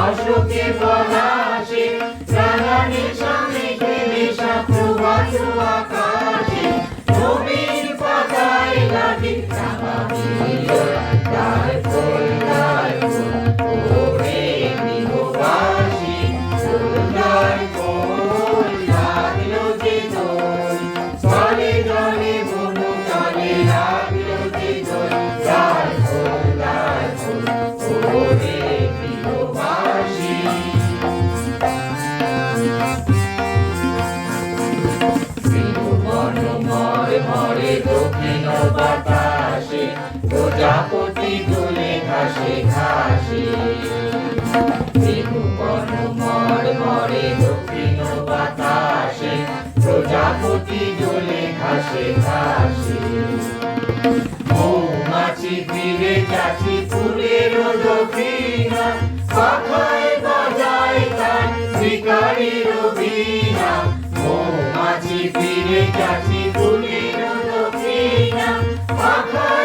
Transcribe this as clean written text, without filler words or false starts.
অশোকে পলাশে প্রাণানে স্বামীকে নেশা প্রবাহ আকাশে নবীন পাতায় লাগে রাঙা বিজয় গায় ফুল ওরে গৃহবাসী ফুলদার ফুল লাগলো যে দোল স্থলে জলে বনু জলে লাগলো যে দোল গায় ফুল ওরে গৃহবাসী বনময় ভরে দক্ষিণ বাতাসে প্রজাপতি দোলে ঘাসে ঘাসে বনময় ভরে দক্ষিণ বাতাসে প্রজাপতি দোলে ঘাসে ঘাসে মৌমাছি ফিরে যাচ্ছি ফুলের দক্ষিণা পাখায় বাজায় তার শিকারীর বীণা মৌমাছি ফিরে যাচ্ছি ফুলের দক্ষিণা পাখায়